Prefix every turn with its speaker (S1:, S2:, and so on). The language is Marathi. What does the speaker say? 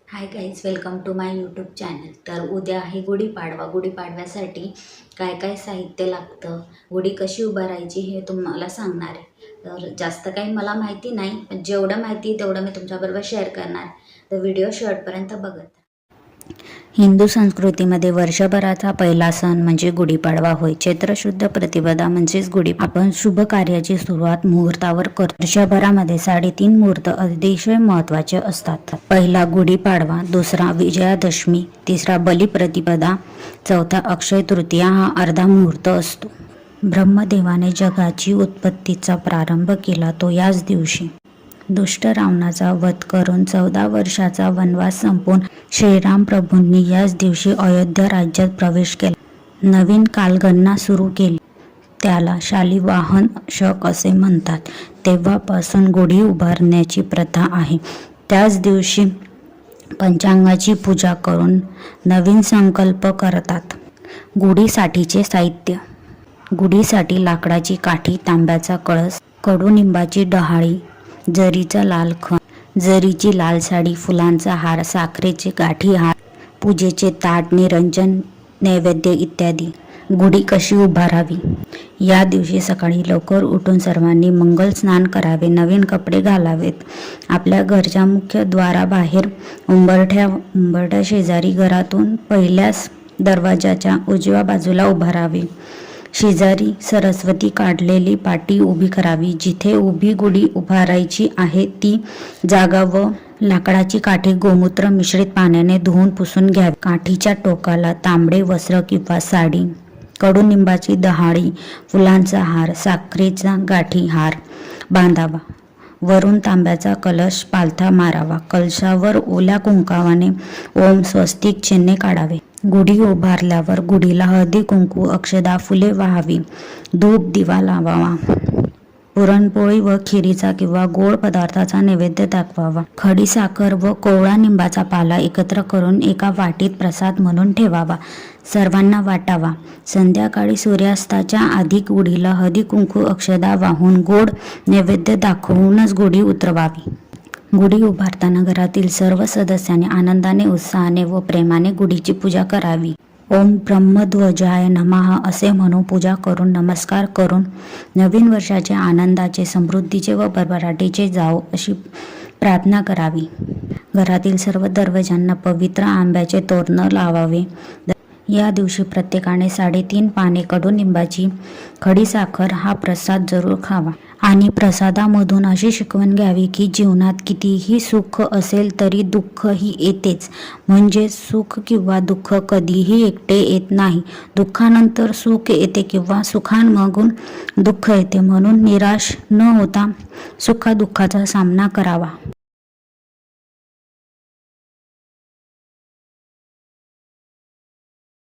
S1: High guys, welcome to my YouTube channel. तर उद्या आहे गुढीपाडवा. गुढीपाडव्यासाठी काय काय साहित्य लागतं, गुढी कशी उभारायची हे तुम्हाला सांगणार आहे. तर जास्त काही मला माहिती नाही, पण जेवढं माहिती आहे तेवढं मी तुमच्याबरोबर शेअर करणार. तर व्हिडिओ शेवटपर्यंत बघत. हिंदू संस्कृतीमध्ये वर्षभराचा पहिला सण म्हणजे गुढीपाडवा होय. चैत्र शुद्ध प्रतिपदा म्हणजेच गुढी. आपण शुभ कार्याची सुरुवात मुहूर्तावर करतो. वर्षभरामध्ये 3.5 मुहूर्त अतिशय महत्त्वाचे असतात. पहिला गुढीपाडवा, दुसरा विजयादशमी, तिसरा बलिप्रतिपदा, चौथा अक्षय तृतीया हा अर्धा मुहूर्त असतो. ब्रह्मदेवाने जगाची उत्पत्तीचा प्रारंभ केला तो याच दिवशी. दुष्ट रावणाचा वध करून 14 वर्षाचा वनवास संपवून श्रीराम प्रभूंनी याच दिवशी अयोध्या राज्यात प्रवेश केला. नवीन कालगणना सुरू केली, त्याला शालिवाहन शक असे म्हणतात. तेव्हापासून गुढी उभारण्याची प्रथा आहे. त्याच दिवशी पंचांगाची पूजा करून नवीन संकल्प करतात. गुढीसाठीचे साहित्य: गुढीसाठी लाकडाची काठी, तांब्याचा कळस, कडुनिंबाची डहाळी, जरीचा लाल खण, जरीची लाल साडी, फुलांचा हार, साखरेचे गाठी हार, पूजेचे ताट, निरंजन, नैवेद्य इत्यादी. गुढी कशी उभारावी? या दिवशी सकाळी लवकर उठून सर्वांनी मंगल स्नान करावे, नवीन कपडे घालावेत. आपल्या घरच्या मुख्य द्वाराबाहेर उंबरठ्या शेजारी घरातून पहिल्याच दरवाजाच्या उजव्या बाजूला उभारावे. शेजारी सरस्वती काढलेली पाटी उभी करावी. जिथे उभी गुढी उभारायची आहे ती जागा व लाकडाची काठी गोमूत्र मिश्रित पाण्याने धुवून पुसून घ्यावी. काठीच्या टोकाला तांबडे वस्त्र किंवा साडी, कडुनिंबाची डहाळी, फुलांचा हार, साखरेचा गाठी हार बांधावा. वरून तांब्याचा कलश पालथा मारावा. कलशावर ओल्या कुंकावाने ओम स्वस्तिक चिन्ह काढावे. गुढी उभारल्यावर गुढीला हळदी कुंकू, अक्षदा, फुले वाहावी. धूप दिवा लावावा. पुरणपोळी व खिरीचा किंवा गोड पदार्थाचा नैवेद्य दाखवावा. खडीसाखर व कोवळा निंबाचा पाला एकत्र करून एका वाटीत प्रसाद म्हणून ठेवावा. सर्वांना वाटावा. संध्याकाळी सूर्यास्ताच्या आधी गुढीला हळदी कुंकू, अक्षदा वाहून गोड नैवेद्य दाखवूनच गुढी उतरवावी. गुढी उभारताना घरातील सर्व सदस्यांनी आनंदाने, उत्साहाने व प्रेमाने गुढीची पूजा करावी. ओम ब्रह्मध्वजाय नमः असे म्हणून पूजा करून, नमस्कार करून नवीन वर्षाचे आनंदाचे, समृद्धीचे व भरभराटीचे जावो अशी प्रार्थना करावी. घरातील सर्व दरवाजांना पवित्र आंब्याचे तोरण लावावे. या दिवशी प्रत्येकाने 3.5 पाने कडुनिंबाची खडीसाखर हा प्रसाद जरूर खावा. आणि प्रसादामधून अशी शिकवण घ्यावी की जीवनात कितीही सुख असेल तरी दुःखही येतेच. म्हणजे सुख किंवा दुःख कधीही एकटे येत नाही. दुःखानंतर सुख येते किंवा सुखांमागून दुःख येते. म्हणून निराश न होता सुखादुःखाचा सामना करावा.